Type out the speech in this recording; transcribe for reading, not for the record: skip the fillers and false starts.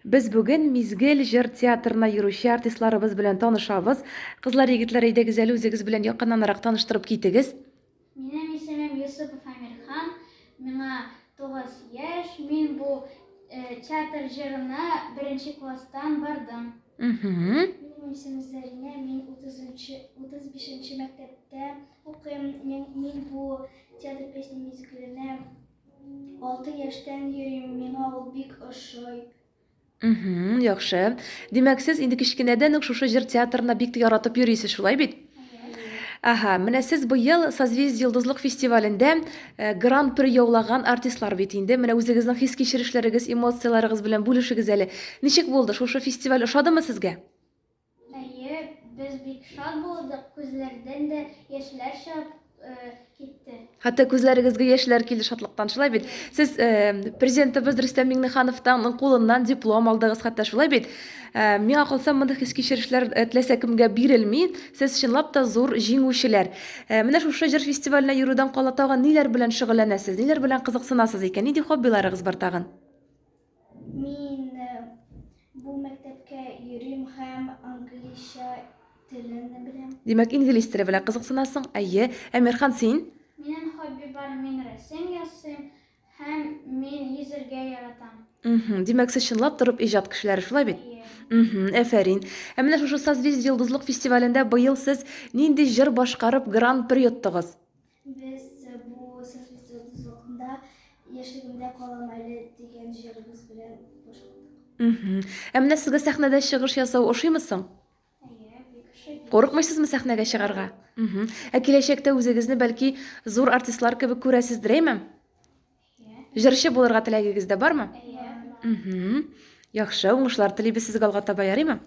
Biz бүген Мизгел җыр театрына йөрүче артистларыбыз белән танышабыз. Кызлар, егетләр, әйдәгез әле үзегез белән якыннанрак таныштырып китегез. Минем исемем Юсупов Амирхан, миңа 9 яшь, мин бу театр җырына 1 класстан бардым. Минем исемем Зарина, мин 35 мәктәптә укыйм. Мин бу театр песня мизгеленә 6 яшьтән йөрим, миңа ул бик ошый. Яхшы. Димәк, сез инде кичкенәдән үк шушы җыр театрына бик яратып йөрисез, шулай бит? Аха, менә сез быел Созвездие йолдызлык фестивалендә гран-при яулаган артистлар бит инде. Менә үзегезнең хис-кичерешләрегез, эмоцияларыгыз белән бүлешегез әле. Ничек булды шушы фестиваль, ошадымы сезгә? Әйе, без бик шат булдык, күзләрдән дә яшьләр чыгып китте. Хәтта күзләрегезгә яшьләр килде шатлыктан, шулай бит? Сез президентыбыз Рөстәм Миңнехановтан кулыннан диплом алдыгыз, хәтта шулай бит? Миңа калса, мондый хис-кичерешләр теләсә кемгә бирелми. Сез чынлап та зур җиңүчеләр. Менә шушы җыр фестиваленә йөрүдән кала тагын ниләр белән шөгыльләнәсез? Ниләр белән кызыксынасыз икән? Нинди хоббиларыгыз бар тагын? Мин бу мәктәпкә йөрим һәм английча телен беләм. Димәк, инглиз теле белән кызыксынасың. Әйе. Әмирхан, син? Минем хобби бар, мин рәсем ясыйм һәм мин йөзәргә яратам. Димәк, сез чынлап торып иҗат кешеләре, шулай бит? Әфәрин. Менә шушы Созвездие йолдызлык фестивалендә быел сез нинди җыр башкарып гран-при йоттыгыз? Без бу Созвездие яшьлегемдә калам әле дигән җырыбыз белән башладык. Менә сезгә сәхнәдә чыгыш ясау ошыймы соң? Әйе, бик ошый. Курыкмыйсызмы сәхнәгә чыгарга? Киләчәктә үзегезне бәлки зур артистлар кебек күрәсездер, әйме? Җырчы булырга теләгегез дә бармы? Әйе. Яхшы, уңышлар телибез сезгә алга таба, ярыймы?